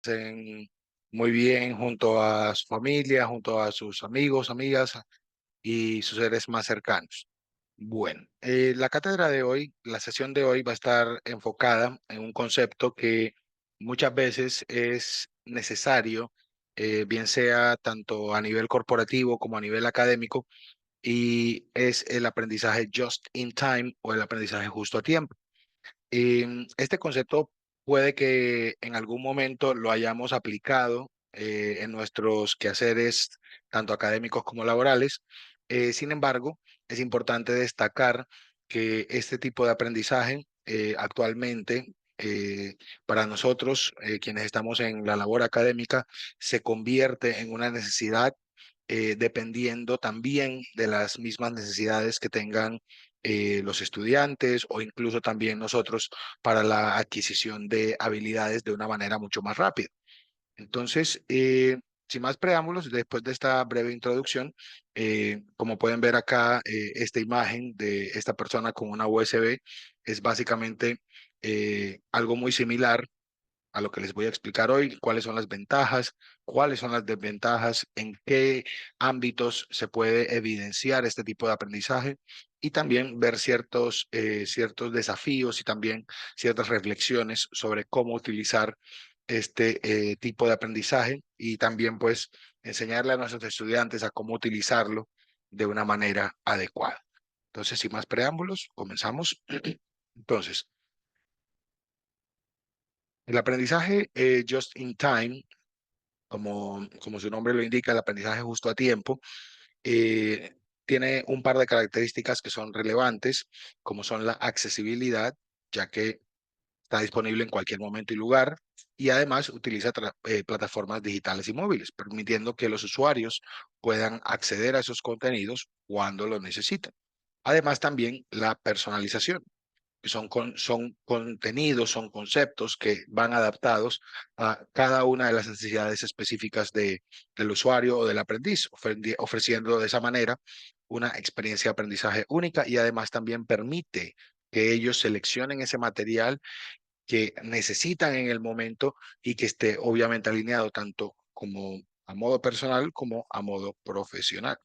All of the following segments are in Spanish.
hacen muy bien junto a su familia, junto a sus amigos, amigas y sus seres más cercanos. Bueno, la cátedra de hoy, la sesión de hoy va a estar enfocada en un concepto que muchas veces es necesario, bien sea tanto a nivel corporativo como a nivel académico, y es el aprendizaje just in time o el aprendizaje justo a tiempo. Este concepto puede que en algún momento lo hayamos aplicado en nuestros quehaceres, tanto académicos como laborales. Sin embargo, es importante destacar que este tipo de aprendizaje actualmente, para nosotros, quienes estamos en la labor académica, se convierte en una necesidad, dependiendo también de las mismas necesidades que tengan los estudiantes o incluso también nosotros para la adquisición de habilidades de una manera mucho más rápida. Entonces, sin más preámbulos, después de esta breve introducción, como pueden ver acá, esta imagen de esta persona con una USB es básicamente algo muy similar a lo que les voy a explicar hoy, cuáles son las ventajas, cuáles son las desventajas, en qué ámbitos se puede evidenciar este tipo de aprendizaje y también ver ciertos desafíos y también ciertas reflexiones sobre cómo utilizar este tipo de aprendizaje y también pues enseñarle a nuestros estudiantes a cómo utilizarlo de una manera adecuada. Entonces, sin más preámbulos, comenzamos. Entonces, el aprendizaje just in time, como su nombre lo indica, el aprendizaje justo a tiempo, eh, tiene un par de características que son relevantes, como son la accesibilidad, ya que está disponible en cualquier momento y lugar, y además utiliza plataformas digitales y móviles, permitiendo que los usuarios puedan acceder a esos contenidos cuando lo necesiten. Además, también la personalización que son contenidos, son conceptos que van adaptados a cada una de las necesidades específicas del usuario o del aprendiz, ofreciendo de esa manera una experiencia de aprendizaje única y además también permite que ellos seleccionen ese material que necesitan en el momento y que esté obviamente alineado tanto como a modo personal como a modo profesional.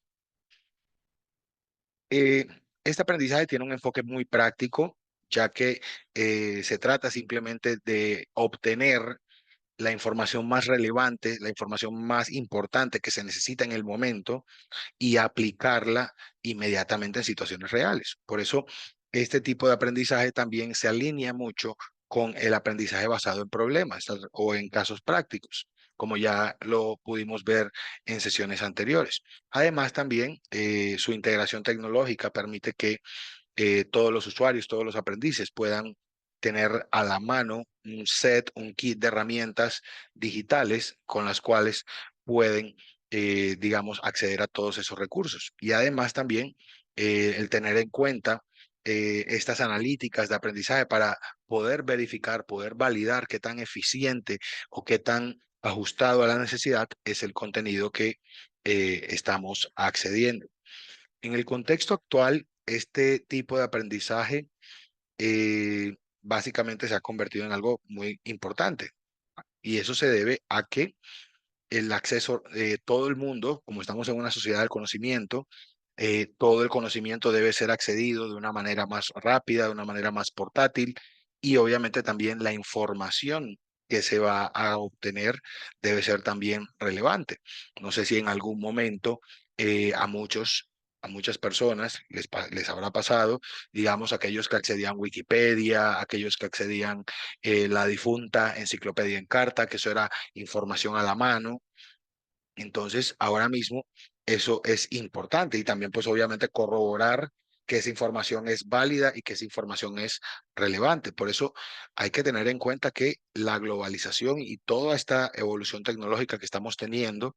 Eh, este aprendizaje tiene un enfoque muy práctico, ya que se trata simplemente de obtener la información más relevante, la información más importante que se necesita en el momento y aplicarla inmediatamente en situaciones reales. Por eso, este tipo de aprendizaje también se alinea mucho con el aprendizaje basado en problemas o en casos prácticos, como ya lo pudimos ver en sesiones anteriores. Además, también su integración tecnológica permite que todos los usuarios, todos los aprendices puedan tener a la mano un set, un kit de herramientas digitales con las cuales pueden, digamos, acceder a todos esos recursos. Y además también el tener en cuenta estas analíticas de aprendizaje para poder verificar, poder validar qué tan eficiente o qué tan ajustado a la necesidad es el contenido que estamos accediendo. En el contexto actual, este tipo de aprendizaje básicamente se ha convertido en algo muy importante y eso se debe a que el acceso de todo el mundo, como estamos en una sociedad del conocimiento, todo el conocimiento debe ser accedido de una manera más rápida, de una manera más portátil y obviamente también la información que se va a obtener debe ser también relevante. No sé si en algún momento a muchas personas les habrá pasado, digamos, aquellos que accedían a Wikipedia, aquellos que accedían la difunta Enciclopedia en Carta, que eso era información a la mano. Entonces, ahora mismo eso es importante y también pues obviamente corroborar que esa información es válida y que esa información es relevante. Por eso hay que tener en cuenta que la globalización y toda esta evolución tecnológica que estamos teniendo,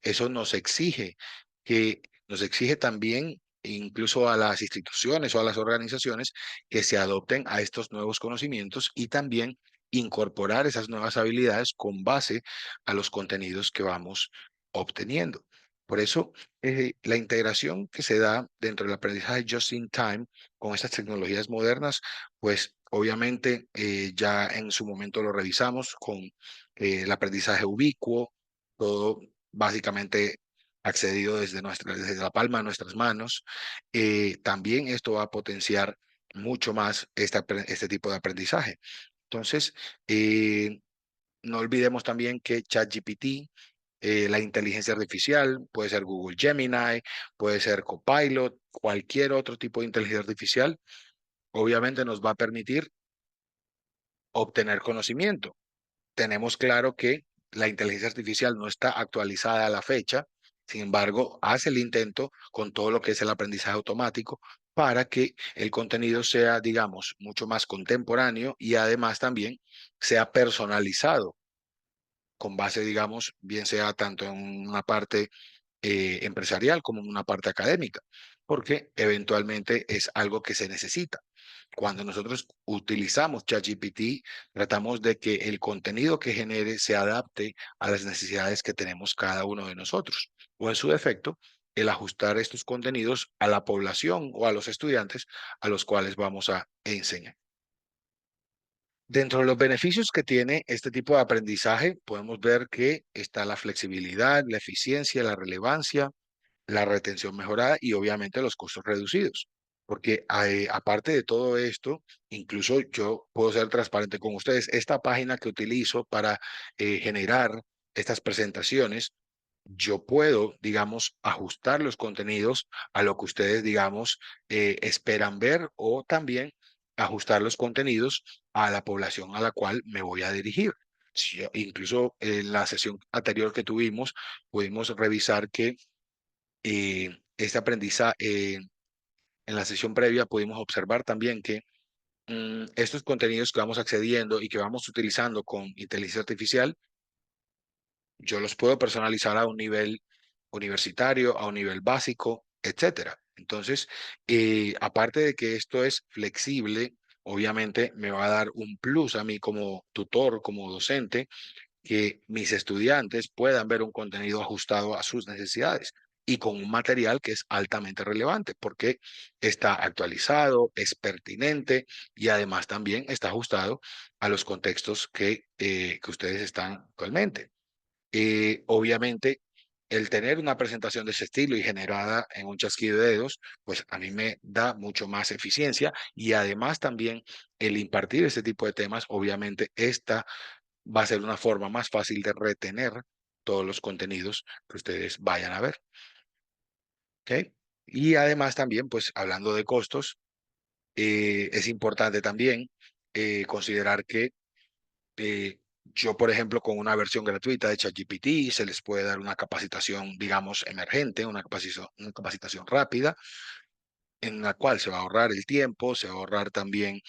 eso nos exige también incluso a las instituciones o a las organizaciones que se adopten a estos nuevos conocimientos y también incorporar esas nuevas habilidades con base a los contenidos que vamos obteniendo. Por eso, la integración que se da dentro del aprendizaje just in time con estas tecnologías modernas, pues Obviamente, ya en su momento lo revisamos con el aprendizaje ubicuo, todo básicamente accedido desde la palma de nuestras manos. También esto va a potenciar mucho más este tipo de aprendizaje. Entonces, no olvidemos también que ChatGPT, la inteligencia artificial, puede ser Google Gemini, puede ser Copilot, cualquier otro tipo de inteligencia artificial, obviamente nos va a permitir obtener conocimiento. Tenemos claro que la inteligencia artificial no está actualizada a la fecha, sin embargo, hace el intento con todo lo que es el aprendizaje automático para que el contenido sea, digamos, mucho más contemporáneo y además también sea personalizado con base, digamos, bien sea tanto en una parte empresarial como en una parte académica, porque eventualmente es algo que se necesita. Cuando nosotros utilizamos ChatGPT, tratamos de que el contenido que genere se adapte a las necesidades que tenemos cada uno de nosotros, o en su defecto, el ajustar estos contenidos a la población o a los estudiantes a los cuales vamos a enseñar. Dentro de los beneficios que tiene este tipo de aprendizaje, podemos ver que está la flexibilidad, la eficiencia, la relevancia, la retención mejorada y obviamente los costos reducidos. Porque aparte de todo esto, incluso yo puedo ser transparente con ustedes. Esta página que utilizo para generar estas presentaciones, yo puedo, digamos, ajustar los contenidos a lo que ustedes, digamos, esperan ver o también ajustar los contenidos a la población a la cual me voy a dirigir. Incluso en la sesión anterior que tuvimos, pudimos revisar que este aprendizaje, en la sesión previa pudimos observar también que estos contenidos que vamos accediendo y que vamos utilizando con inteligencia artificial, yo los puedo personalizar a un nivel universitario, a un nivel básico, etcétera. Entonces, aparte de que esto es flexible, obviamente me va a dar un plus a mí como tutor, como docente, que mis estudiantes puedan ver un contenido ajustado a sus necesidades y con un material que es altamente relevante porque está actualizado, es pertinente y además también está ajustado a los contextos que ustedes están actualmente. Obviamente, el tener una presentación de ese estilo y generada en un chasquido de dedos, pues a mí me da mucho más eficiencia y además también el impartir este tipo de temas, obviamente, esta va a ser una forma más fácil de retener todos los contenidos que ustedes vayan a ver. ¿Ok? Y además también, pues hablando de costos, es importante también considerar que yo, por ejemplo, con una versión gratuita de ChatGPT, se les puede dar una capacitación, digamos, emergente, una capacitación rápida en la cual se va a ahorrar el tiempo, se va a ahorrar también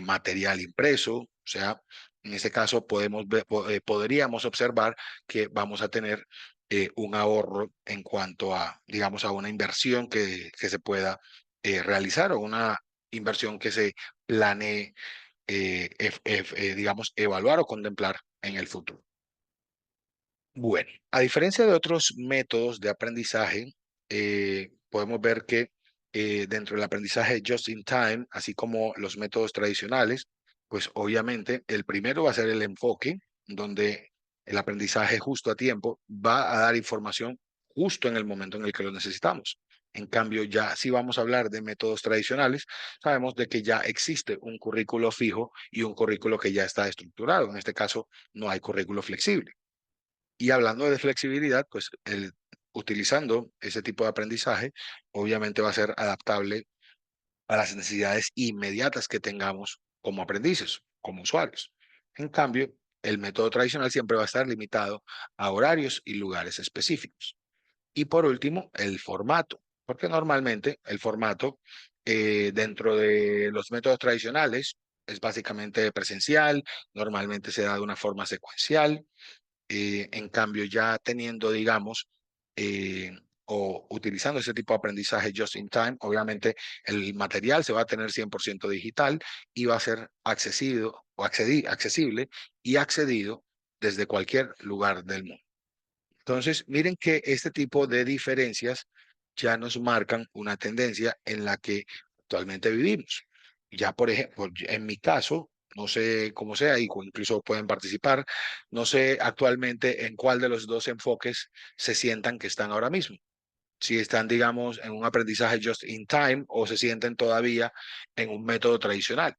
material impreso, o sea, en este caso podríamos observar que vamos a tener un ahorro en cuanto a, digamos, a una inversión que se pueda realizar o una inversión que se planee, digamos, evaluar o contemplar en el futuro. Bueno, a diferencia de otros métodos de aprendizaje, podemos ver que dentro del aprendizaje just in time, así como los métodos tradicionales, pues obviamente el primero va a ser el enfoque, donde el aprendizaje justo a tiempo va a dar información justo en el momento en el que lo necesitamos. En cambio, ya si vamos a hablar de métodos tradicionales, sabemos de que ya existe un currículo fijo y un currículo que ya está estructurado. En este caso, no hay currículo flexible. Y hablando de flexibilidad, pues utilizando ese tipo de aprendizaje, obviamente va a ser adaptable a las necesidades inmediatas que tengamos como aprendices, como usuarios. En cambio, el método tradicional siempre va a estar limitado a horarios y lugares específicos. Y por último, el formato, porque normalmente el formato dentro de los métodos tradicionales es básicamente presencial, normalmente se da de una forma secuencial. En cambio, ya teniendo, digamos, o utilizando ese tipo de aprendizaje just in time, obviamente el material se va a tener 100% digital y va a ser accesible y accedido desde cualquier lugar del mundo. Entonces, miren que este tipo de diferencias ya nos marcan una tendencia en la que actualmente vivimos. Ya, por ejemplo, en mi caso, no sé cómo sea, y incluso pueden participar, no sé actualmente en cuál de los dos enfoques se sientan que están ahora mismo. Si están, digamos, en un aprendizaje just in time o se sienten todavía en un método tradicional.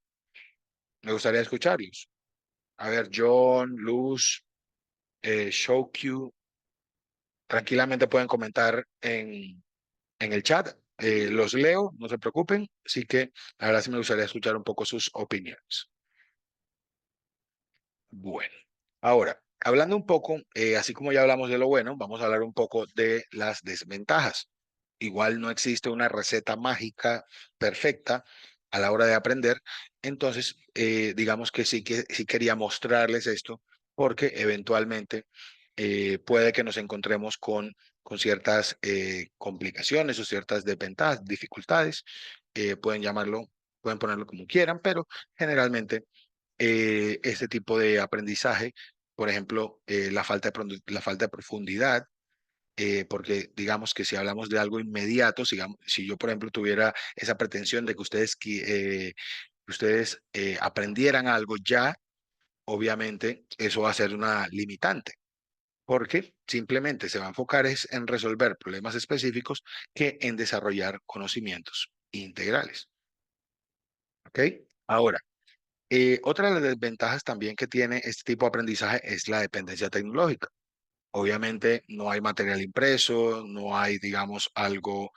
Me gustaría escucharlos. A ver, John, Luz, Showq, tranquilamente pueden comentar en el chat. Los leo, no se preocupen. Así que ahora sí me gustaría escuchar un poco sus opiniones. Bueno, ahora, hablando un poco, así como ya hablamos de lo bueno, vamos a hablar un poco de las desventajas. Igual no existe una receta mágica perfecta a la hora de aprender, entonces digamos que sí quería mostrarles esto porque eventualmente puede que nos encontremos con ciertas complicaciones o ciertas desventajas, dificultades, pueden llamarlo, pueden ponerlo como quieran, pero generalmente este tipo de aprendizaje, por ejemplo, la falta de profundidad, porque digamos que si hablamos de algo inmediato, si yo, por ejemplo, tuviera esa pretensión de que ustedes aprendieran algo ya, obviamente eso va a ser una limitante, porque simplemente se va a enfocar es en resolver problemas específicos que en desarrollar conocimientos integrales. ¿Ok? Ahora, otra de las desventajas también que tiene este tipo de aprendizaje es la dependencia tecnológica. Obviamente no hay material impreso, no hay, digamos, algo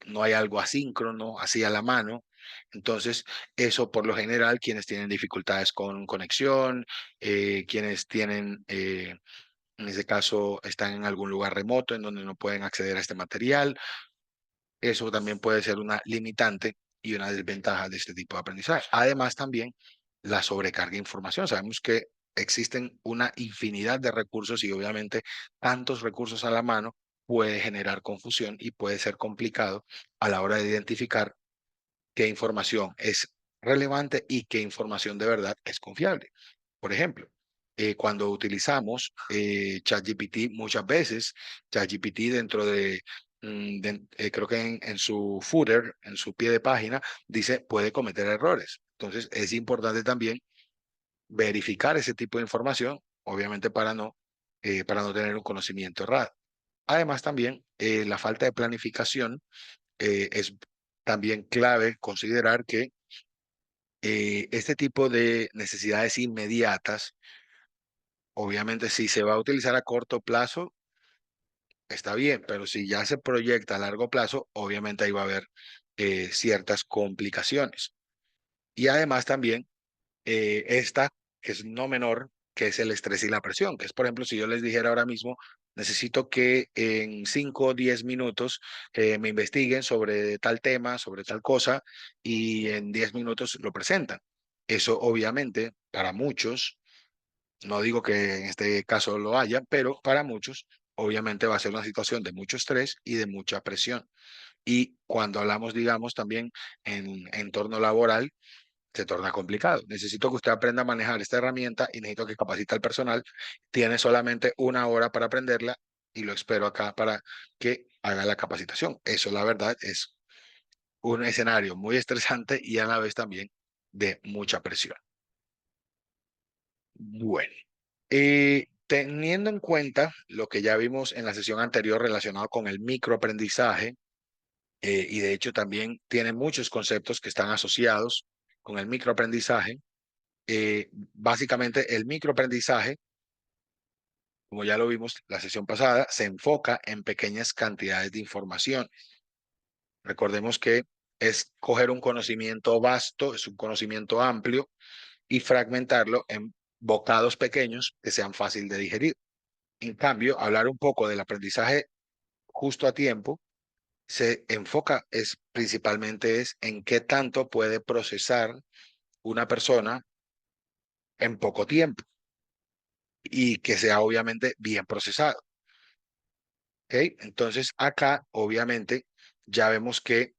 no hay algo asíncrono, así a la mano. Entonces, eso por lo general, quienes tienen dificultades con conexión, quienes tienen, en ese caso, están en algún lugar remoto en donde no pueden acceder a este material, eso también puede ser una limitante y una desventaja de este tipo de aprendizaje. Además, también la sobrecarga de información. Sabemos que existen una infinidad de recursos y obviamente tantos recursos a la mano puede generar confusión y puede ser complicado a la hora de identificar qué información es relevante y qué información de verdad es confiable. Por ejemplo, cuando utilizamos ChatGPT muchas veces, ChatGPT dentro creo que en su footer, en su pie de página, dice puede cometer errores. Entonces es importante también verificar ese tipo de información, obviamente para no tener un conocimiento errado. Además también la falta de planificación es también clave considerar que este tipo de necesidades inmediatas, obviamente, si se va a utilizar a corto plazo, está bien, pero si ya se proyecta a largo plazo, obviamente ahí va a haber ciertas complicaciones. Y además también esta, que es no menor, que es el estrés y la presión, que es, por ejemplo, si yo les dijera ahora mismo, necesito que en 5 o 10 minutos me investiguen sobre tal tema, sobre tal cosa, y en 10 minutos lo presentan. Eso obviamente para muchos, no digo que en este caso lo haya, pero para muchos obviamente va a ser una situación de mucho estrés y de mucha presión. Y cuando hablamos, digamos, también en entorno laboral, se torna complicado. Necesito que usted aprenda a manejar esta herramienta y necesito que capacite al personal. Tiene solamente una hora para aprenderla y lo espero acá para que haga la capacitación. Eso, la verdad, es un escenario muy estresante y a la vez también de mucha presión. Bueno, teniendo en cuenta lo que ya vimos en la sesión anterior relacionado con el microaprendizaje, y de hecho también tiene muchos conceptos que están asociados con el microaprendizaje, básicamente el microaprendizaje, como ya lo vimos la sesión pasada, se enfoca en pequeñas cantidades de información. Recordemos que es coger un conocimiento vasto, es un conocimiento amplio y fragmentarlo en bocados pequeños que sean fácil de digerir. En cambio, hablar un poco del aprendizaje justo a tiempo se enfoca es principalmente es en qué tanto puede procesar una persona en poco tiempo y que sea obviamente bien procesado. ¿Ok? Entonces acá obviamente ya vemos que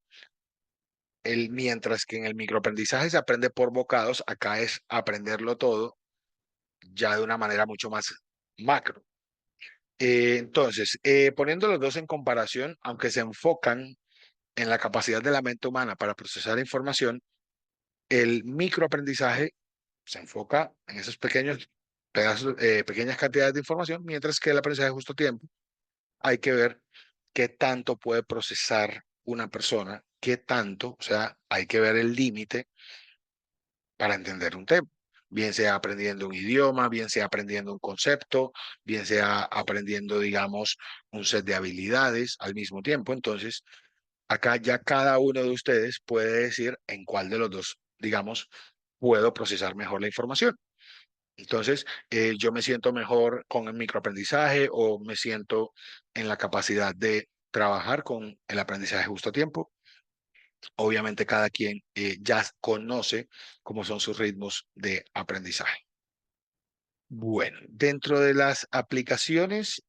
mientras que en el microaprendizaje se aprende por bocados, acá es aprenderlo todo ya de una manera mucho más macro. Entonces, poniendo los dos en comparación, aunque se enfocan en la capacidad de la mente humana para procesar información, El microaprendizaje se enfoca en esos pequeños pedazos, pequeñas cantidades de información, mientras que el aprendizaje de justo tiempo hay que ver qué tanto puede procesar una persona, qué tanto, o sea, hay que ver el límite para entender un tema, bien sea aprendiendo un idioma, bien sea aprendiendo un concepto, bien sea aprendiendo, digamos, un set de habilidades al mismo tiempo. Entonces, acá ya cada uno de ustedes puede decir en cuál de los dos, digamos, puedo procesar mejor la información. Entonces, yo me siento mejor con el microaprendizaje o me siento en la capacidad de trabajar con el aprendizaje justo a tiempo. Obviamente, cada quien ya conoce cómo son sus ritmos de aprendizaje. Bueno, dentro de las aplicaciones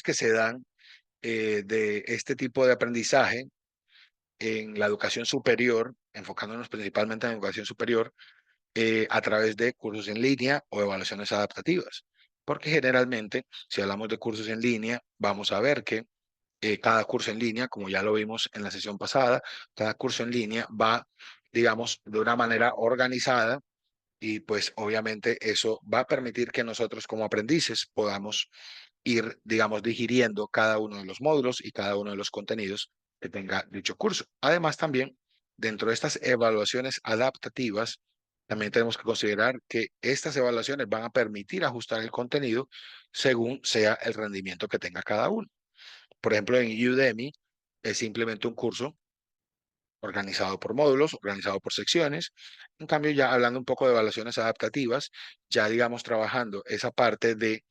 que se dan de este tipo de aprendizaje en la educación superior, enfocándonos principalmente en la educación superior, a través de cursos en línea o evaluaciones adaptativas. Porque generalmente, si hablamos de cursos en línea, vamos a ver que cada curso en línea, como ya lo vimos en la sesión pasada, cada curso en línea va, digamos, de una manera organizada y pues obviamente eso va a permitir que nosotros como aprendices podamos ir, digamos, digiriendo cada uno de los módulos y cada uno de los contenidos que tenga dicho curso. Además, también dentro de estas evaluaciones adaptativas, también tenemos que considerar que estas evaluaciones van a permitir ajustar el contenido según sea el rendimiento que tenga cada uno. Por ejemplo, en Udemy es simplemente un curso organizado por módulos, organizado por secciones. En cambio, ya hablando un poco de evaluaciones adaptativas, ya digamos trabajando esa parte de,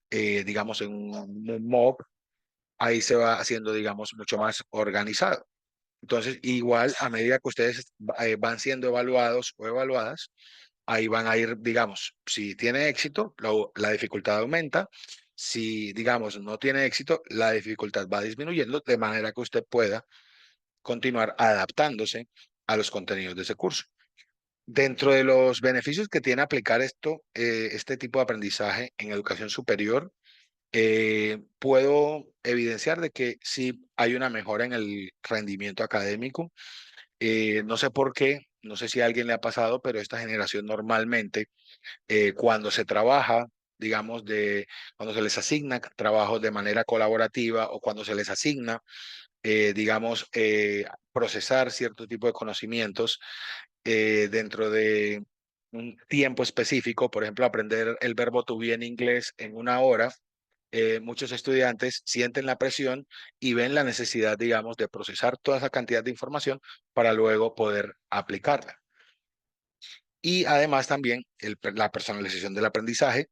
digamos, en un mob, ahí se va haciendo, digamos, mucho más organizado. Entonces, igual a medida que ustedes van siendo evaluados o evaluadas, ahí van a ir, digamos, si tiene éxito, la dificultad aumenta. Si, digamos, no tiene éxito, la dificultad va disminuyendo de manera que usted pueda continuar adaptándose a los contenidos de ese curso. Dentro de los beneficios que tiene aplicar esto, este tipo de aprendizaje en educación superior, puedo evidenciar de que sí hay una mejora en el rendimiento académico. No sé por qué, no sé si a alguien le ha pasado, pero esta generación normalmente, cuando se trabaja, digamos, cuando se les asigna trabajos de manera colaborativa o cuando se les asigna, digamos, procesar cierto tipo de conocimientos dentro de un tiempo específico, por ejemplo, aprender el verbo to be en inglés en una hora, muchos estudiantes sienten la presión y ven la necesidad, digamos, de procesar toda esa cantidad de información para luego poder aplicarla. Y además también la personalización del aprendizaje,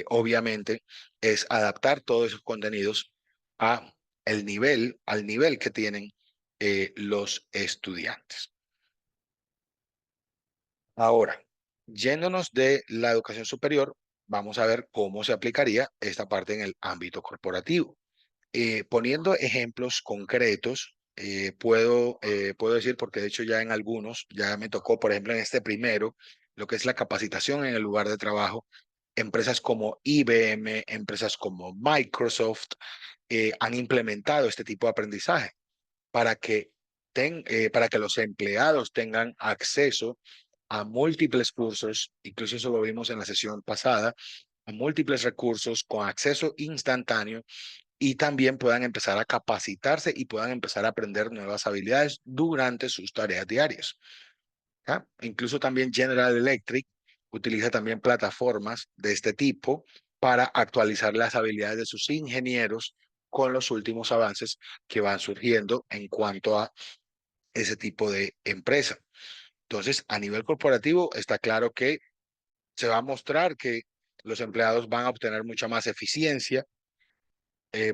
obviamente, es adaptar todos esos contenidos al nivel que tienen los estudiantes. Ahora, yéndonos de la educación superior, vamos a ver cómo se aplicaría esta parte en el ámbito corporativo. Poniendo ejemplos concretos, puedo decir, porque de hecho ya en algunos, ya me tocó, por ejemplo, en este primero, lo que es la capacitación en el lugar de trabajo, empresas como IBM, empresas como Microsoft, han implementado este tipo de aprendizaje para que, para que los empleados tengan acceso a múltiples cursos, incluso eso lo vimos en la sesión pasada, a múltiples recursos con acceso instantáneo y también puedan empezar a capacitarse y puedan empezar a aprender nuevas habilidades durante sus tareas diarias. ¿Ya? Incluso también General Electric utiliza también plataformas de este tipo para actualizar las habilidades de sus ingenieros con los últimos avances que van surgiendo en cuanto a ese tipo de empresa. Entonces, a nivel corporativo, está claro que se va a mostrar que los empleados van a obtener mucha más eficiencia,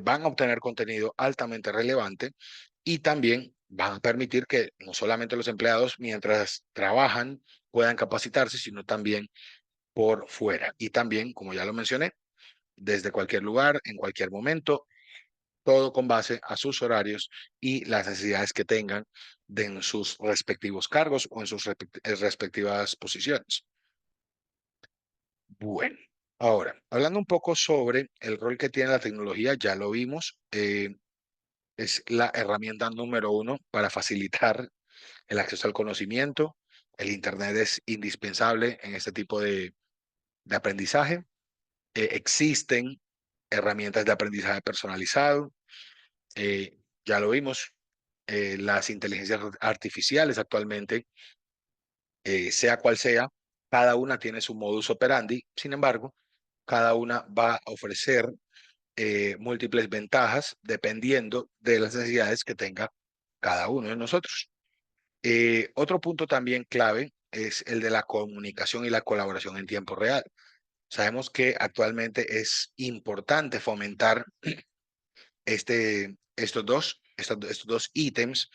van a obtener contenido altamente relevante y también van a permitir que no solamente los empleados mientras trabajan puedan capacitarse, sino también por fuera. Y también, como ya lo mencioné, desde cualquier lugar, en cualquier momento, todo con base a sus horarios y las necesidades que tengan en sus respectivos cargos o en sus respectivas posiciones. Bueno, ahora, hablando un poco sobre el rol que tiene la tecnología, ya lo vimos, es la herramienta número uno para facilitar. el acceso al conocimiento. El Internet es indispensable en este tipo de aprendizaje. Existen herramientas de aprendizaje personalizado. Ya lo vimos, las inteligencias artificiales actualmente, sea cual sea, cada una tiene su modus operandi. Sin embargo, cada una va a ofrecer múltiples ventajas dependiendo de las necesidades que tenga cada uno de nosotros. Otro punto también clave es el de la comunicación y la colaboración en tiempo real. Sabemos que actualmente es importante fomentar estos dos ítems,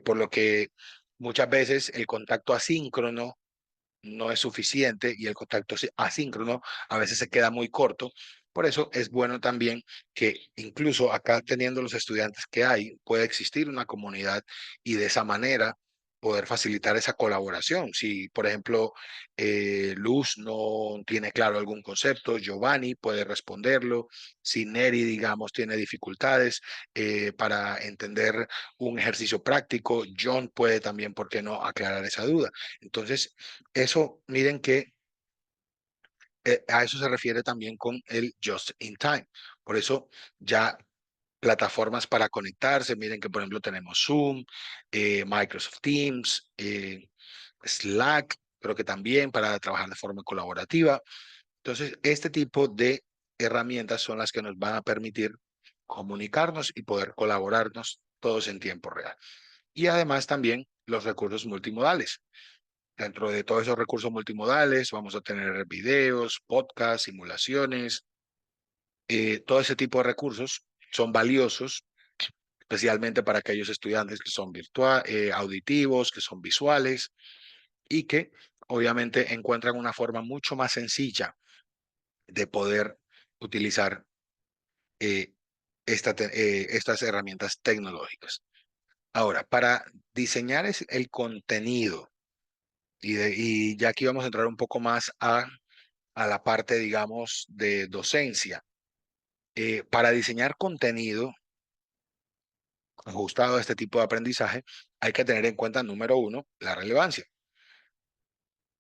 por lo que muchas veces el contacto asíncrono no es suficiente y el contacto asíncrono a veces se queda muy corto. Por eso es bueno también que incluso acá teniendo los estudiantes que hay, pueda existir una comunidad y de esa manera poder facilitar esa colaboración. Si, por ejemplo, Luz no tiene claro algún concepto, Giovanni puede responderlo. Si Neri, digamos, tiene dificultades para entender un ejercicio práctico, John puede también, ¿por qué no?, aclarar esa duda. Entonces, eso, miren que a eso se refiere también con el just in time. Por eso ya plataformas para conectarse, miren que por ejemplo tenemos Zoom, Microsoft Teams, Slack, creo que también para trabajar de forma colaborativa. Entonces, este tipo de herramientas son las que nos van a permitir comunicarnos y poder colaborarnos todos en tiempo real. Y además también los recursos multimodales. Dentro de todos esos recursos multimodales vamos a tener videos, podcasts, simulaciones, todo ese tipo de recursos son valiosos, especialmente para aquellos estudiantes que son auditivos, que son visuales y que obviamente encuentran una forma mucho más sencilla de poder utilizar eh, estas herramientas tecnológicas. Ahora, para diseñar el contenido y ya aquí vamos a entrar un poco más a la parte, digamos, de docencia. Para diseñar contenido ajustado a este tipo de aprendizaje, hay que tener en cuenta, número uno, la relevancia.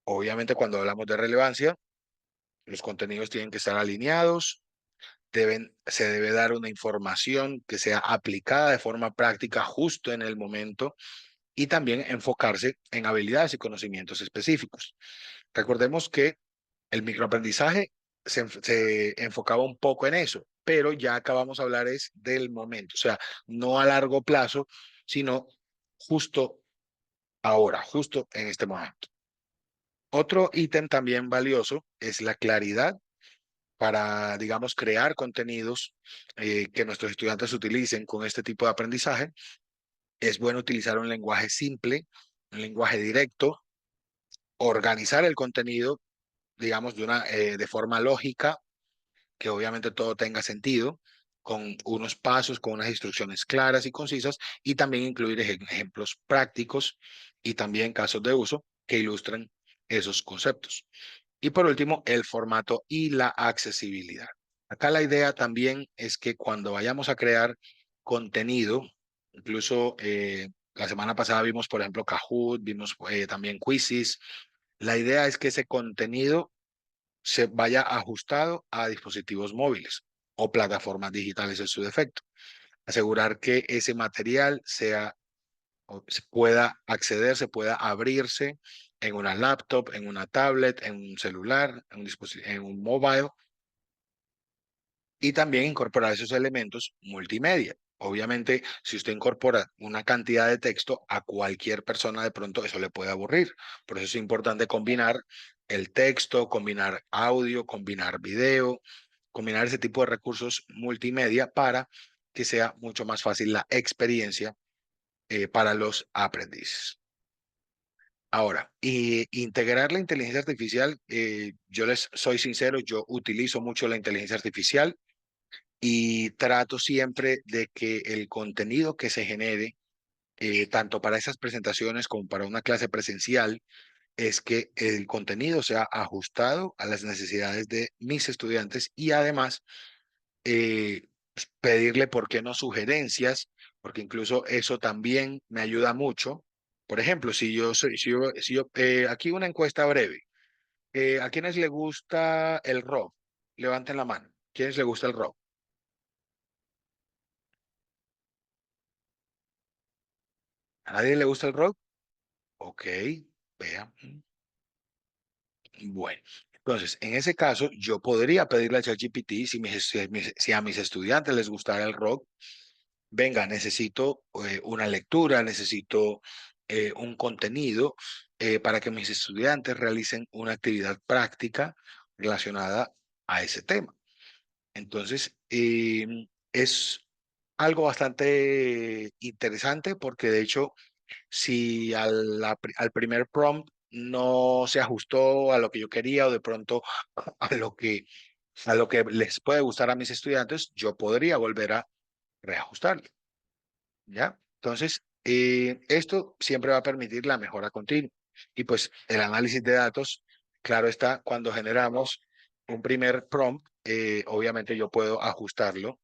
Obviamente, cuando hablamos de relevancia, los contenidos tienen que estar alineados, se debe dar una información que sea aplicada de forma práctica justo en el momento y también enfocarse en habilidades y conocimientos específicos. Recordemos que el microaprendizaje se enfocaba un poco en eso, pero ya acabamos de hablar es del momento, o sea, no a largo plazo, sino justo ahora, justo en este momento. Otro ítem también valioso es la claridad para, digamos, crear contenidos que nuestros estudiantes utilicen con este tipo de aprendizaje. Es bueno utilizar un lenguaje simple, un lenguaje directo, organizar el contenido, digamos, de forma lógica, que obviamente todo tenga sentido, con unos pasos, con unas instrucciones claras y concisas, y también incluir ejemplos prácticos y también casos de uso que ilustren esos conceptos. Y por último, el formato y la accesibilidad. Acá la idea también es que cuando vayamos a crear contenido, incluso la semana pasada vimos, por ejemplo, Kahoot, vimos también Quizzes, la idea es que ese contenido se vaya ajustado a dispositivos móviles o plataformas digitales en su defecto. Asegurar que ese material se pueda acceder, se pueda abrirse en una laptop, en una tablet, en un celular, en un mobile, y también incorporar esos elementos multimedia. Obviamente, si usted incorpora una cantidad de texto, a cualquier persona de pronto eso le puede aburrir. Por eso es importante combinar el texto, combinar audio, combinar video, combinar ese tipo de recursos multimedia para que sea mucho más fácil la experiencia para los aprendices. Ahora, y integrar la inteligencia artificial, yo les soy sincero, yo utilizo mucho la inteligencia artificial y trato siempre de que el contenido que se genere, tanto para esas presentaciones como para una clase presencial, es que el contenido sea ajustado a las necesidades de mis estudiantes y además pedirle, ¿por qué no?, sugerencias, porque incluso eso también me ayuda mucho. Por ejemplo, aquí una encuesta breve. ¿A quiénes le gusta el rock? Levanten la mano. ¿Quiénes le gusta el rock? ¿A nadie le gusta el rock? Ok, vean. Bueno, entonces, en ese caso, yo podría pedirle a ChatGPT si a mis estudiantes les gustara el rock, venga, necesito una lectura, necesito un contenido para que mis estudiantes realicen una actividad práctica relacionada a ese tema. Entonces, es algo bastante interesante porque de hecho, si al primer prompt no se ajustó a lo que yo quería o de pronto a lo que, a lo que les puede gustar a mis estudiantes, yo podría volver a reajustarlo, ¿ya? Entonces, esto siempre va a permitir la mejora continua. Y pues el análisis de datos, claro está, cuando generamos un primer prompt, obviamente yo puedo ajustarlo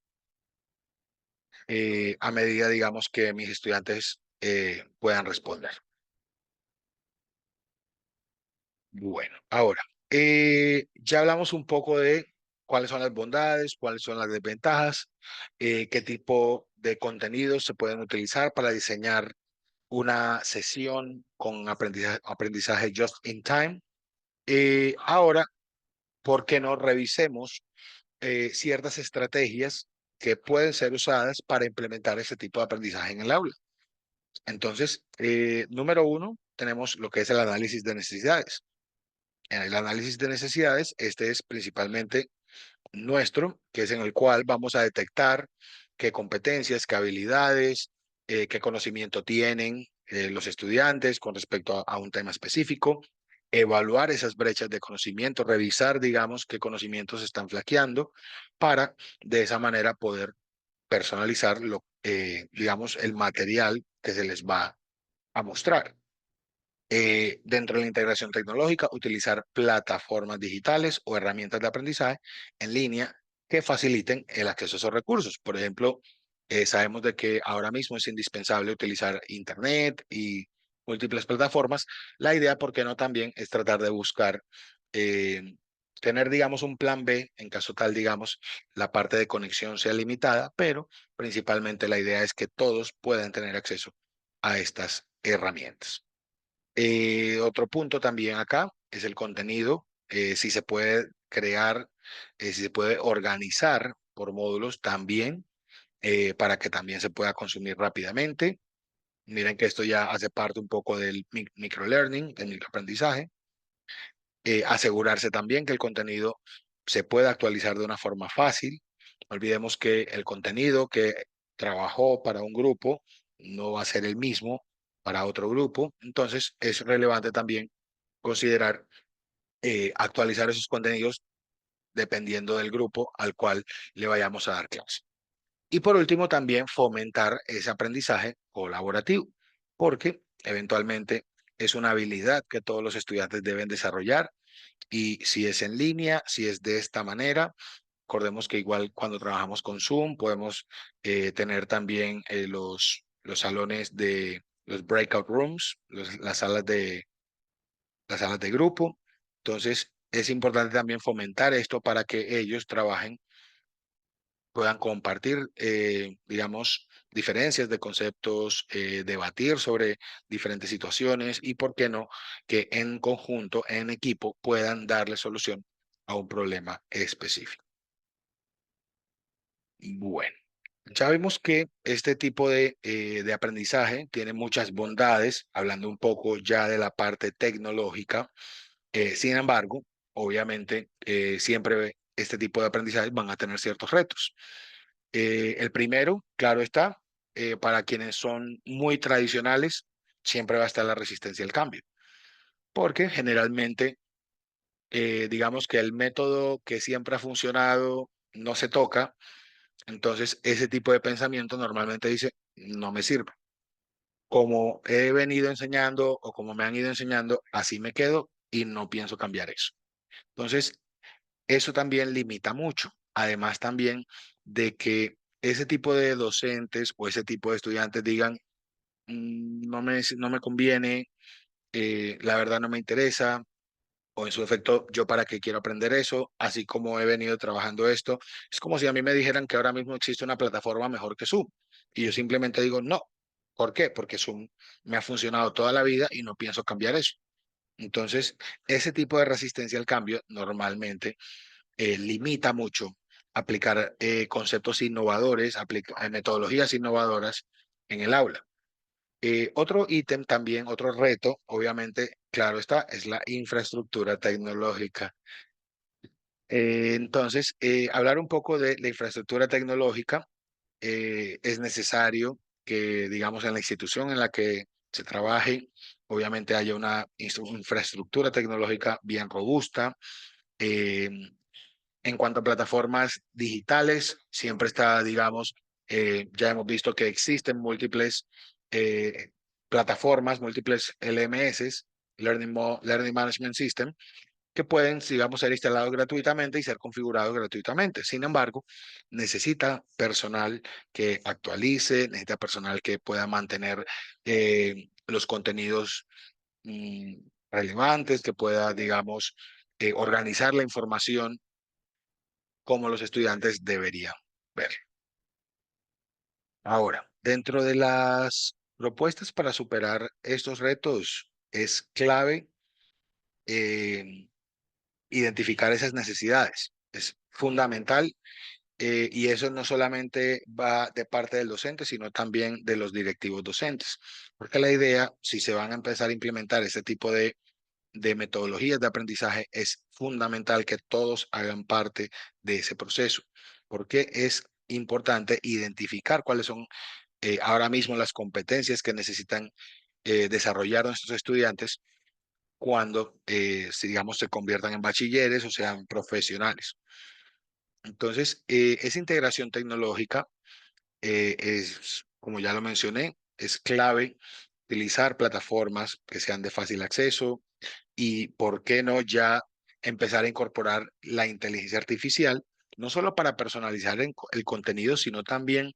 a medida, digamos, que mis estudiantes puedan responder. Bueno, ahora, ya hablamos un poco de cuáles son las bondades, cuáles son las desventajas, qué tipo de contenidos se pueden utilizar para diseñar una sesión con aprendizaje just in time. Ahora, ¿por qué no revisemos ciertas estrategias que pueden ser usadas para implementar ese tipo de aprendizaje en el aula? Entonces, número uno, tenemos lo que es el análisis de necesidades. En el análisis de necesidades, este es principalmente nuestro, que es en el cual vamos a detectar qué competencias, qué habilidades, qué conocimiento tienen los estudiantes con respecto a un tema específico, evaluar esas brechas de conocimiento, revisar, digamos, qué conocimientos están flaqueando para de esa manera poder personalizar digamos, el material que se les va a mostrar. Dentro de la integración tecnológica, utilizar plataformas digitales o herramientas de aprendizaje en línea que faciliten el acceso a esos recursos. Por ejemplo, sabemos de que ahora mismo es indispensable utilizar Internet y múltiples plataformas. La idea, ¿por qué no también es tratar de buscar, eh, tener, digamos, un plan B en caso tal, digamos, la parte de conexión sea limitada, pero principalmente la idea es que todos puedan tener acceso a estas herramientas. Otro punto también acá es el contenido, si se puede crear, si se puede organizar por módulos también, para que también se pueda consumir rápidamente. Miren que esto ya hace parte un poco del microlearning, del microaprendizaje. Asegurarse también que el contenido se pueda actualizar de una forma fácil. No olvidemos que el contenido que trabajó para un grupo no va a ser el mismo para otro grupo. Entonces, es relevante también considerar actualizar esos contenidos dependiendo del grupo al cual le vayamos a dar clase. Y por último, también fomentar ese aprendizaje colaborativo, porque eventualmente es una habilidad que todos los estudiantes deben desarrollar y si es en línea, si es de esta manera, recordemos que igual cuando trabajamos con Zoom podemos tener también los salones de los breakout rooms, las salas de grupo. Entonces, es importante también fomentar esto para que ellos trabajen, puedan compartir, digamos, diferencias de conceptos, debatir sobre diferentes situaciones y, ¿por qué no?, que en conjunto, en equipo, puedan darle solución a un problema específico. Bueno, ya vimos que este tipo de aprendizaje tiene muchas bondades, hablando un poco ya de la parte tecnológica. Sin embargo, obviamente, siempre este tipo de aprendizajes van a tener ciertos retos. El primero, claro está, para quienes son muy tradicionales, siempre va a estar la resistencia al cambio, porque generalmente, digamos que el método que siempre ha funcionado no se toca, entonces ese tipo de pensamiento normalmente dice, no me sirve. Como he venido enseñando o como me han ido enseñando, así me quedo y no pienso cambiar eso. Entonces, eso también limita mucho. Además también de que ese tipo de docentes o ese tipo de estudiantes digan, no me conviene, la verdad no me interesa, o en su efecto, yo para qué quiero aprender eso, así como he venido trabajando esto. Es como si a mí me dijeran que ahora mismo existe una plataforma mejor que Zoom, y yo simplemente digo no. ¿Por qué? Porque Zoom me ha funcionado toda la vida y no pienso cambiar eso. Entonces, ese tipo de resistencia al cambio normalmente limita mucho aplicar conceptos innovadores, metodologías innovadoras en el aula. Otro ítem también, otro reto, obviamente, claro está, es la infraestructura tecnológica. Entonces, hablar un poco de la infraestructura tecnológica, es necesario que, digamos, en la institución en la que se trabaje, obviamente haya una infraestructura tecnológica bien robusta. eh, en cuanto a plataformas digitales, siempre está, digamos, ya hemos visto que existen múltiples eh, plataformas, múltiples LMS, Learning Management System, que pueden, digamos, ser instalados gratuitamente y ser configurados gratuitamente. Sin embargo, necesita personal que actualice, necesita personal que pueda mantener los contenidos mm, relevantes, que pueda, digamos, organizar la información como los estudiantes deberían ver. Ahora, dentro de las propuestas para superar estos retos, es clave eh, identificar esas necesidades. Es fundamental, y eso no solamente va de parte del docente, sino también de los directivos docentes. Porque la idea, si se van a empezar a implementar este tipo de metodologías de aprendizaje, es fundamental que todos hagan parte de ese proceso, porque es importante identificar cuáles son ahora mismo las competencias que necesitan desarrollar nuestros estudiantes cuando, si digamos, se conviertan en bachilleres o sean profesionales. Entonces, esa integración tecnológica es, como ya lo mencioné, es clave utilizar plataformas que sean de fácil acceso y, ¿por qué no ya empezar a incorporar la inteligencia artificial, no solo para personalizar el contenido, sino también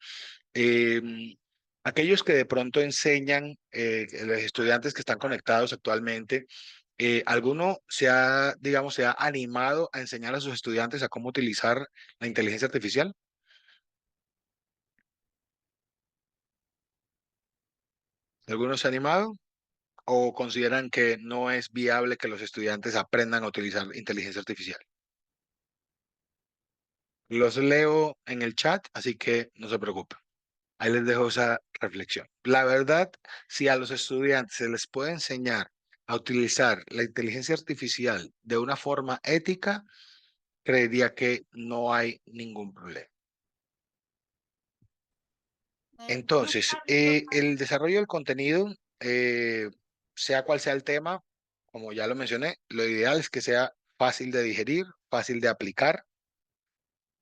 aquellos que de pronto enseñan, los estudiantes que están conectados actualmente, ¿alguno se ha, digamos, se ha animado a enseñar a sus estudiantes a cómo utilizar la inteligencia artificial? ¿Alguno se ha animado o consideran que no es viable que los estudiantes aprendan a utilizar inteligencia artificial? Los leo en el chat, así que no se preocupen. Ahí les dejo esa reflexión. La verdad, si a los estudiantes se les puede enseñar a utilizar la inteligencia artificial de una forma ética, creería que no hay ningún problema. Entonces, el desarrollo del contenido, sea cual sea el tema, como ya lo mencioné, lo ideal es que sea fácil de digerir, fácil de aplicar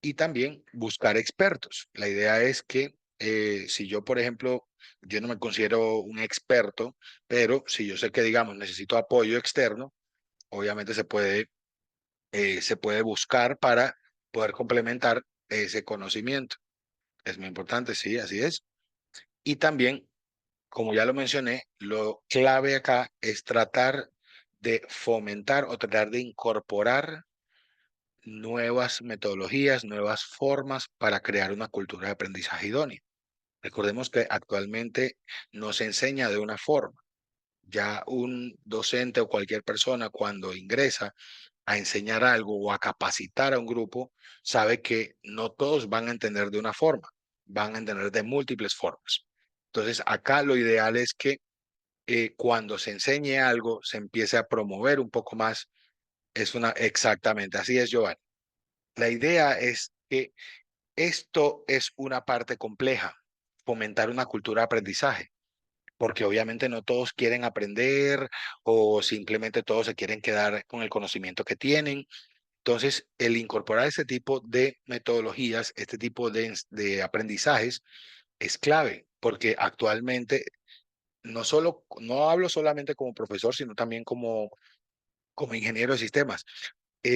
y también buscar expertos. La idea es que si yo, por ejemplo, yo no me considero un experto, pero si yo sé que, digamos, necesito apoyo externo, obviamente se puede buscar para poder complementar ese conocimiento. Es muy importante, sí, así es. Y también, como ya lo mencioné, lo clave acá es tratar de fomentar o tratar de incorporar nuevas metodologías, nuevas formas para crear una cultura de aprendizaje idónea. Recordemos que actualmente no se enseña de una forma. Ya un docente o cualquier persona cuando ingresa a enseñar algo o a capacitar a un grupo, sabe que no todos van a entender de una forma, van a entender de múltiples formas. Entonces, acá lo ideal es que cuando se enseñe algo, se empiece a promover un poco más. Exactamente, así es, Giovanni. La idea es que esto es una parte compleja, fomentar una cultura de aprendizaje, porque obviamente no todos quieren aprender o simplemente todos se quieren quedar con el conocimiento que tienen. Entonces, el incorporar este tipo de metodologías, este tipo de aprendizajes es clave, porque actualmente no hablo solamente como profesor, sino también como ingeniero de sistemas. O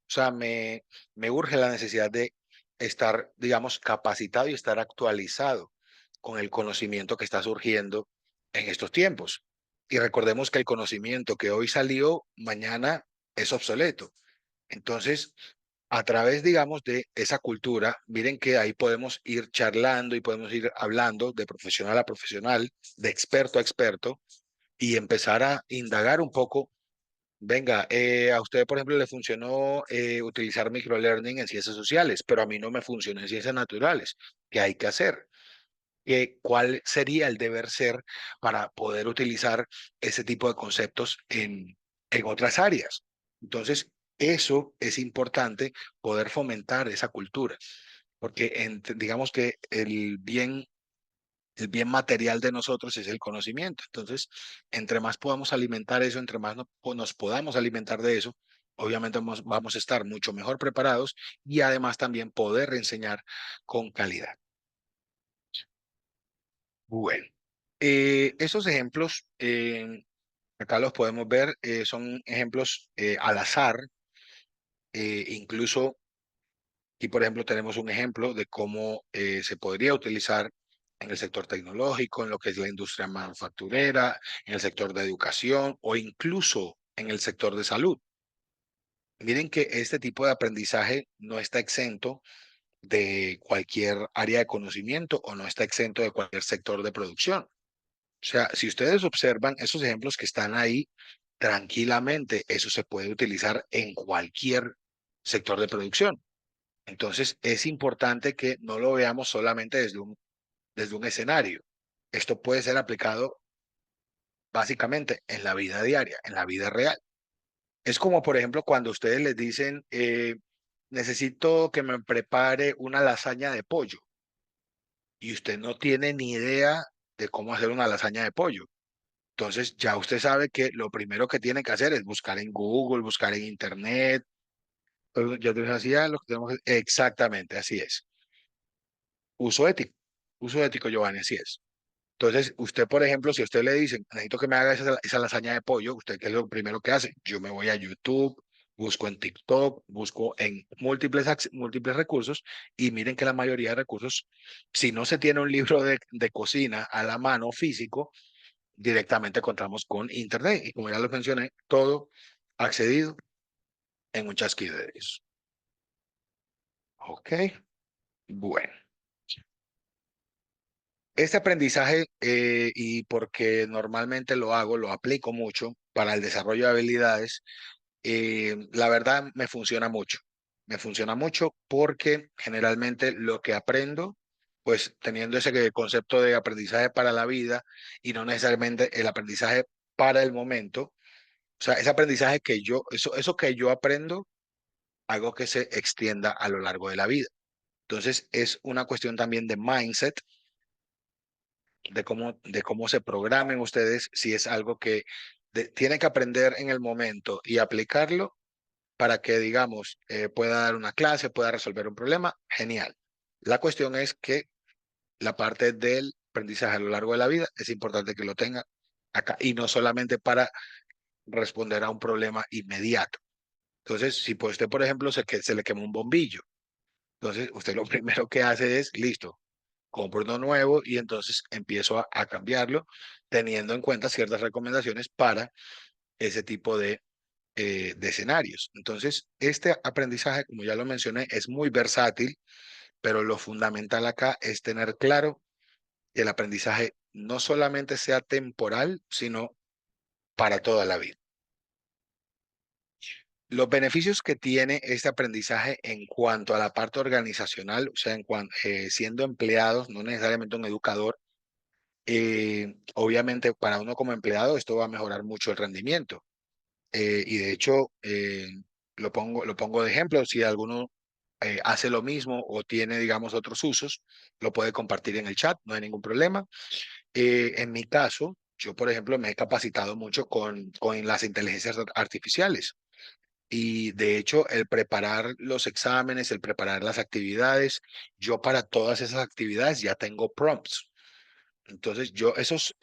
sea, me urge la necesidad de estar, digamos, capacitado y estar actualizado con el conocimiento que está surgiendo en estos tiempos. Y recordemos que el conocimiento que hoy salió, mañana es obsoleto. Entonces, a través, digamos, de esa cultura, miren que ahí podemos ir charlando y podemos ir hablando de profesional a profesional, de experto a experto, y empezar a indagar un poco. Venga, a usted, por ejemplo, le funcionó utilizar microlearning en ciencias sociales, pero a mí no me funcionó en ciencias naturales. ¿Qué hay que hacer? ¿Cuál sería el deber ser para poder utilizar ese tipo de conceptos en otras áreas? Entonces, eso es importante, poder fomentar esa cultura, porque digamos que el bien material de nosotros es el conocimiento. Entonces, entre más podamos alimentar eso, entre más nos podamos alimentar de eso, obviamente vamos a estar mucho mejor preparados y además también poder enseñar con calidad. Bueno, esos ejemplos, acá los podemos ver, son ejemplos al azar, incluso aquí, por ejemplo, tenemos un ejemplo de cómo se podría utilizar en el sector tecnológico, en lo que es la industria manufacturera, en el sector de educación o incluso en el sector de salud. Miren que este tipo de aprendizaje no está exento de cualquier área de conocimiento o no está exento de cualquier sector de producción. O sea, si ustedes observan esos ejemplos que están ahí, tranquilamente eso se puede utilizar en cualquier sector de producción. Entonces, es importante que no lo veamos solamente desde un escenario. Esto puede ser aplicado básicamente en la vida diaria, en la vida real. Es como, por ejemplo, cuando ustedes les dicen, necesito que me prepare una lasaña de pollo y usted no tiene ni idea de cómo hacer una lasaña de pollo. Entonces, ya usted sabe que lo primero que tiene que hacer es buscar en Google, buscar en Internet. Entonces, yo te decía, lo que tenemos exactamente, así es. Uso ético. Uso ético, Giovanni, así es. Entonces, usted, por ejemplo, si a usted le dicen, necesito que me haga esa lasaña de pollo, ¿usted qué es lo primero que hace? Yo me voy a YouTube, busco en TikTok, busco en múltiples recursos y miren que la mayoría de recursos, si no se tiene un libro de cocina a la mano físico, directamente encontramos con Internet. Y como ya lo mencioné, todo accedido en un chasquido de dedos. Ok, bueno. Este aprendizaje, y porque normalmente lo hago, lo aplico mucho para el desarrollo de habilidades, la verdad me funciona mucho. Me funciona mucho porque generalmente lo que aprendo, pues teniendo ese concepto de aprendizaje para la vida y no necesariamente el aprendizaje para el momento, o sea, ese aprendizaje que eso que yo aprendo, hago que se extienda a lo largo de la vida. Entonces, es una cuestión también de mindset, de cómo se programen ustedes, si es algo que tienen que aprender en el momento y aplicarlo para que, digamos, pueda dar una clase, pueda resolver un problema, genial. La cuestión es que la parte del aprendizaje a lo largo de la vida es importante que lo tenga acá y no solamente para responder a un problema inmediato. Entonces, si pues usted, por ejemplo, se le quemó un bombillo, entonces usted lo primero que hace es, listo, compro uno nuevo y entonces empiezo a cambiarlo teniendo en cuenta ciertas recomendaciones para ese tipo de escenarios. Entonces, este aprendizaje, como ya lo mencioné, es muy versátil, pero lo fundamental acá es tener claro que el aprendizaje no solamente sea temporal, sino para toda la vida. Los beneficios que tiene este aprendizaje en cuanto a la parte organizacional, o sea, siendo empleados, no necesariamente un educador, obviamente para uno como empleado esto va a mejorar mucho el rendimiento. Y de hecho, lo pongo de ejemplo, si alguno hace lo mismo o tiene, digamos, otros usos, lo puede compartir en el chat, no hay ningún problema. En mi caso, yo, por ejemplo, me he capacitado mucho con las inteligencias artificiales. Y de hecho, el preparar los exámenes, el preparar las actividades, yo para todas esas actividades ya tengo prompts. Entonces, yo esos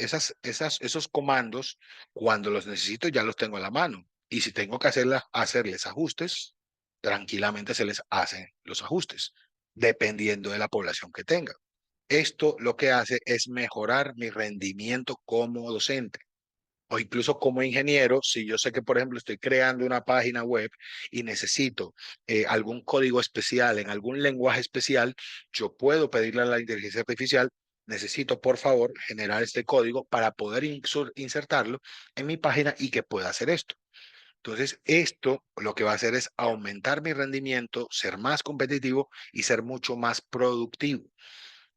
comandos, cuando los necesito, ya los tengo a la mano. Y si tengo que hacerles ajustes, tranquilamente se les hacen los ajustes, dependiendo de la población que tenga. Esto lo que hace es mejorar mi rendimiento como docente o incluso como ingeniero. Si yo sé que, por ejemplo, estoy creando una página web y necesito algún código especial en algún lenguaje especial, yo puedo pedirle a la inteligencia artificial, necesito, por favor, generar este código para poder insertarlo en mi página y que pueda hacer esto. Entonces, esto lo que va a hacer es aumentar mi rendimiento, ser más competitivo y ser mucho más productivo.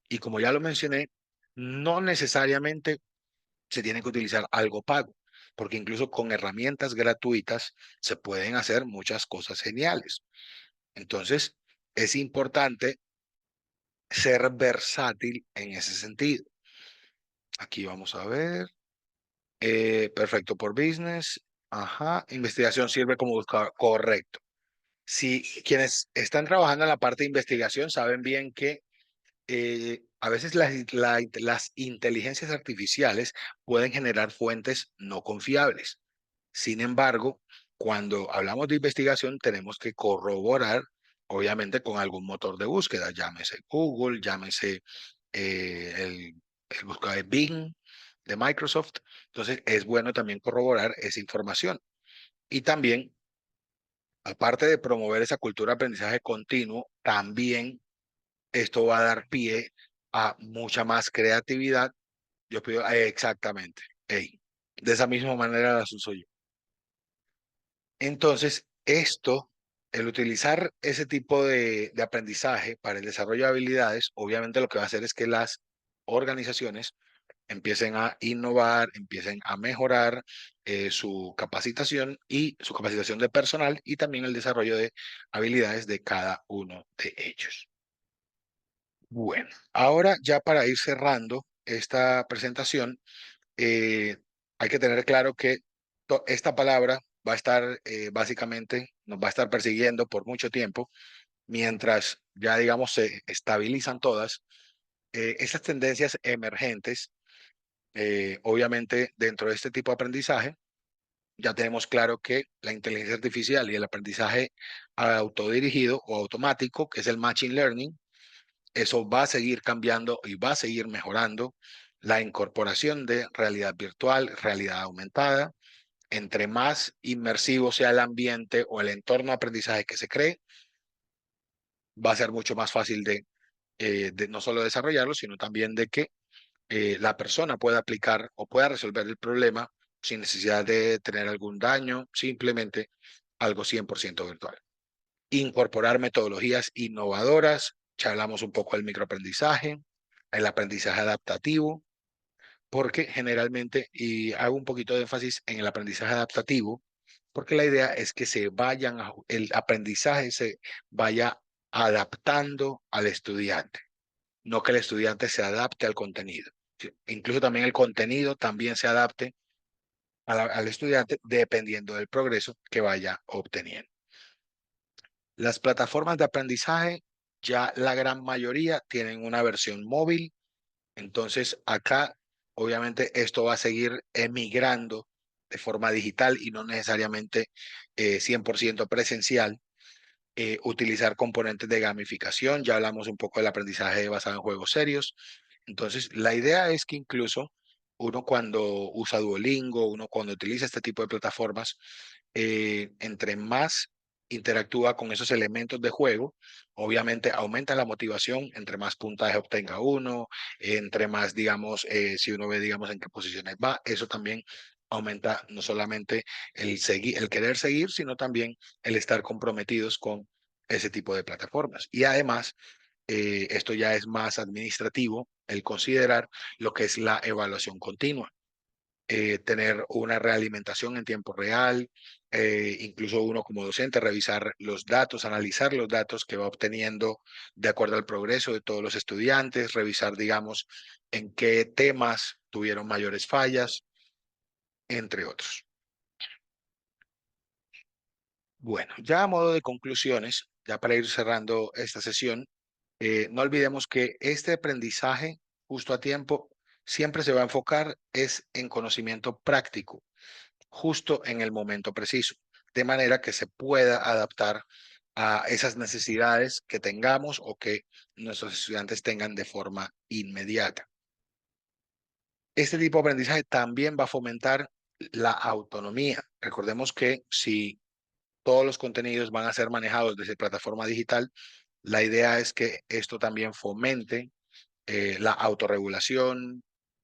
Y como ya lo mencioné, no necesariamente se tiene que utilizar algo pago, porque incluso con herramientas gratuitas se pueden hacer muchas cosas geniales. Entonces, es importante ser versátil en ese sentido. Aquí vamos a ver. Perfecto por business. Ajá. Investigación sirve como buscador. Correcto. Si quienes están trabajando en la parte de investigación saben bien que a veces las inteligencias artificiales pueden generar fuentes no confiables. Sin embargo, cuando hablamos de investigación, tenemos que corroborar, obviamente, con algún motor de búsqueda, llámese Google, llámese el buscador de Bing de Microsoft. Entonces, es bueno también corroborar esa información. Y también, aparte de promover esa cultura de aprendizaje continuo, también esto va a dar pie a mucha más creatividad. Yo pido, exactamente, ey, de esa misma manera las uso yo. Entonces, esto, el utilizar ese tipo de aprendizaje para el desarrollo de habilidades, obviamente lo que va a hacer es que las organizaciones empiecen a innovar, empiecen a mejorar su capacitación de personal y también el desarrollo de habilidades de cada uno de ellos. Bueno, ahora ya para ir cerrando esta presentación, eh, hay que tener claro que esta palabra va a estar básicamente, nos va a estar persiguiendo por mucho tiempo, mientras ya digamos se estabilizan todas. Esas tendencias emergentes, obviamente dentro de este tipo de aprendizaje, ya tenemos claro que la inteligencia artificial y el aprendizaje autodirigido o automático, que es el machine learning, eso va a seguir cambiando y va a seguir mejorando. La incorporación de realidad virtual, realidad aumentada, entre más inmersivo sea el ambiente o el entorno de aprendizaje que se cree, va a ser mucho más fácil de no solo desarrollarlo, sino también de que la persona pueda aplicar o pueda resolver el problema sin necesidad de tener algún daño, simplemente algo 100% virtual. Incorporar metodologías innovadoras, ya hablamos un poco del microaprendizaje, el aprendizaje adaptativo, porque generalmente, y hago un poquito de énfasis en el aprendizaje adaptativo, porque la idea es que el aprendizaje se vaya adaptando al estudiante, no que el estudiante se adapte al contenido. Sí, incluso también el contenido también se adapte al estudiante dependiendo del progreso que vaya obteniendo. Las plataformas de aprendizaje, ya la gran mayoría tienen una versión móvil. Entonces, acá, obviamente, esto va a seguir emigrando de forma digital y no necesariamente 100% presencial. Utilizar componentes de gamificación, ya hablamos un poco del aprendizaje basado en juegos serios. Entonces, la idea es que incluso uno cuando usa Duolingo, uno cuando utiliza este tipo de plataformas, entre más interactúa con esos elementos de juego, obviamente aumenta la motivación, entre más puntaje obtenga uno, entre más, digamos, si uno ve, digamos, en qué posiciones va, eso también aumenta no solamente el querer seguir, sino también el estar comprometidos con ese tipo de plataformas. Y además, esto ya es más administrativo, el considerar lo que es la evaluación continua, tener una realimentación en tiempo real, incluso uno como docente revisar los datos, analizar los datos que va obteniendo de acuerdo al progreso de todos los estudiantes, revisar, digamos, en qué temas tuvieron mayores fallas, entre otros. Bueno, ya a modo de conclusiones, ya para ir cerrando esta sesión, no olvidemos que este aprendizaje justo a tiempo siempre se va a enfocar es en conocimiento práctico, justo en el momento preciso, de manera que se pueda adaptar a esas necesidades que tengamos o que nuestros estudiantes tengan de forma inmediata. Este tipo de aprendizaje también va a fomentar la autonomía. Recordemos que si todos los contenidos van a ser manejados desde plataforma digital, la idea es que esto también fomente la autorregulación,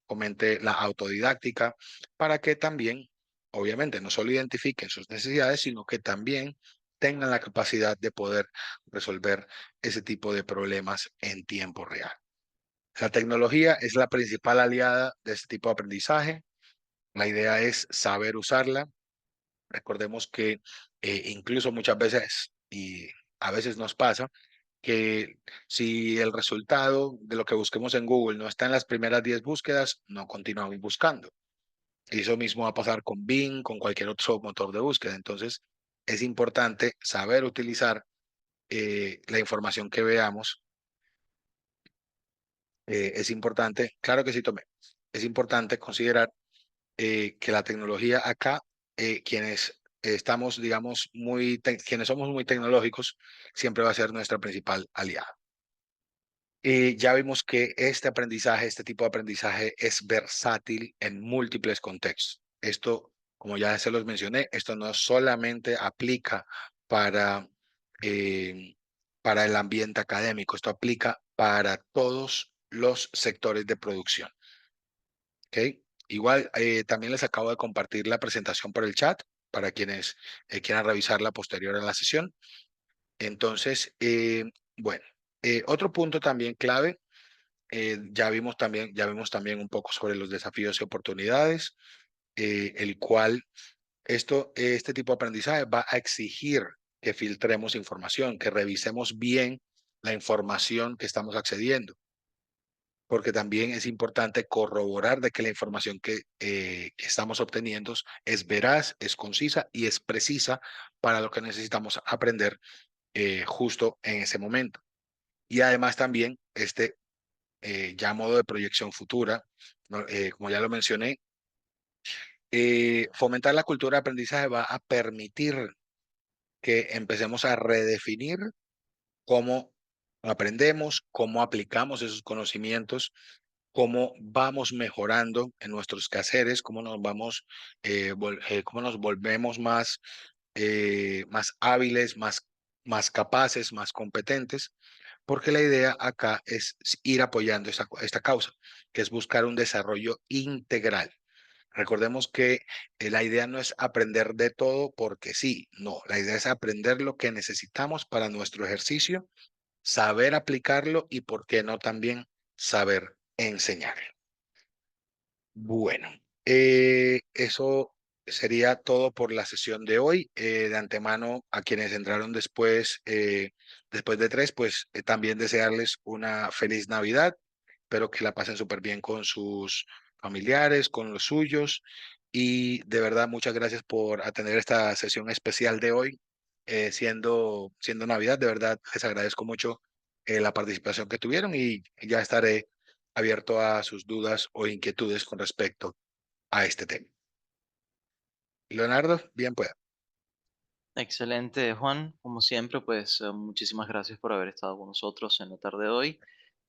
fomente la autodidáctica, para que también, obviamente, no solo identifiquen sus necesidades, sino que también tengan la capacidad de poder resolver ese tipo de problemas en tiempo real. La tecnología es la principal aliada de este tipo de aprendizaje. La idea es saber usarla. Recordemos que incluso muchas veces, y a veces nos pasa, que si el resultado de lo que busquemos en Google no está en las primeras 10 búsquedas, no continuamos buscando. Y eso mismo va a pasar con Bing, con cualquier otro motor de búsqueda. Entonces, es importante saber utilizar la información que veamos. Es importante, claro que sí, tomé. Es importante considerar que la tecnología acá, quienes estamos, digamos, quienes somos muy tecnológicos, siempre va a ser nuestra principal aliada. Ya vimos que este aprendizaje, este tipo de aprendizaje es versátil en múltiples contextos. Esto, como ya se los mencioné, esto no solamente aplica para, eh, para el ambiente académico, esto aplica para todos los sectores de producción. ¿Ok? Igual, también les acabo de compartir la presentación por el chat para quienes quieran revisarla posterior a la sesión. Entonces, bueno, otro punto también clave, ya vimos también un poco sobre los desafíos y oportunidades, el cual este tipo de aprendizaje va a exigir que filtremos información, que revisemos bien la información que estamos accediendo, porque también es importante corroborar de que la información que estamos obteniendo es veraz, es concisa y es precisa para lo que necesitamos aprender justo en ese momento. Y además también ya modo de proyección futura, ¿no? Como ya lo mencioné, fomentar la cultura de aprendizaje va a permitir que empecemos a redefinir cómo aprendemos, cómo aplicamos esos conocimientos, cómo vamos mejorando en nuestros quehaceres, cómo nos volvemos más hábiles, más capaces, más competentes, porque la idea acá es ir apoyando esta causa, que es buscar un desarrollo integral. Recordemos que la idea no es aprender de todo porque sí, no, la idea es aprender lo que necesitamos para nuestro ejercicio, saber aplicarlo y, por qué no, también saber enseñar. Bueno, eso sería todo por la sesión de hoy. De antemano, a quienes entraron después de 3, pues también desearles una feliz Navidad. Espero que la pasen súper bien con sus familiares, con los suyos. Y de verdad, muchas gracias por atender esta sesión especial de hoy, siendo Navidad. De verdad, les agradezco mucho la participación que tuvieron y ya estaré abierto a sus dudas o inquietudes con respecto a este tema. Leonardo, bien pueda. Excelente, Juan. Como siempre, pues muchísimas gracias por haber estado con nosotros en la tarde de hoy.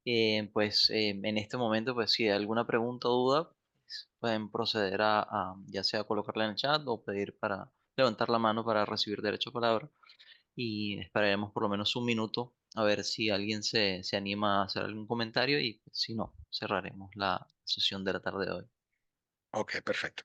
En este momento, pues si hay alguna pregunta o duda, pues, pueden proceder a ya sea colocarla en el chat o pedir para levantar la mano para recibir derecho a palabra. Y esperaremos por lo menos un minuto a ver si alguien se anima a hacer algún comentario y pues, si no, cerraremos la sesión de la tarde de hoy. Ok, perfecto.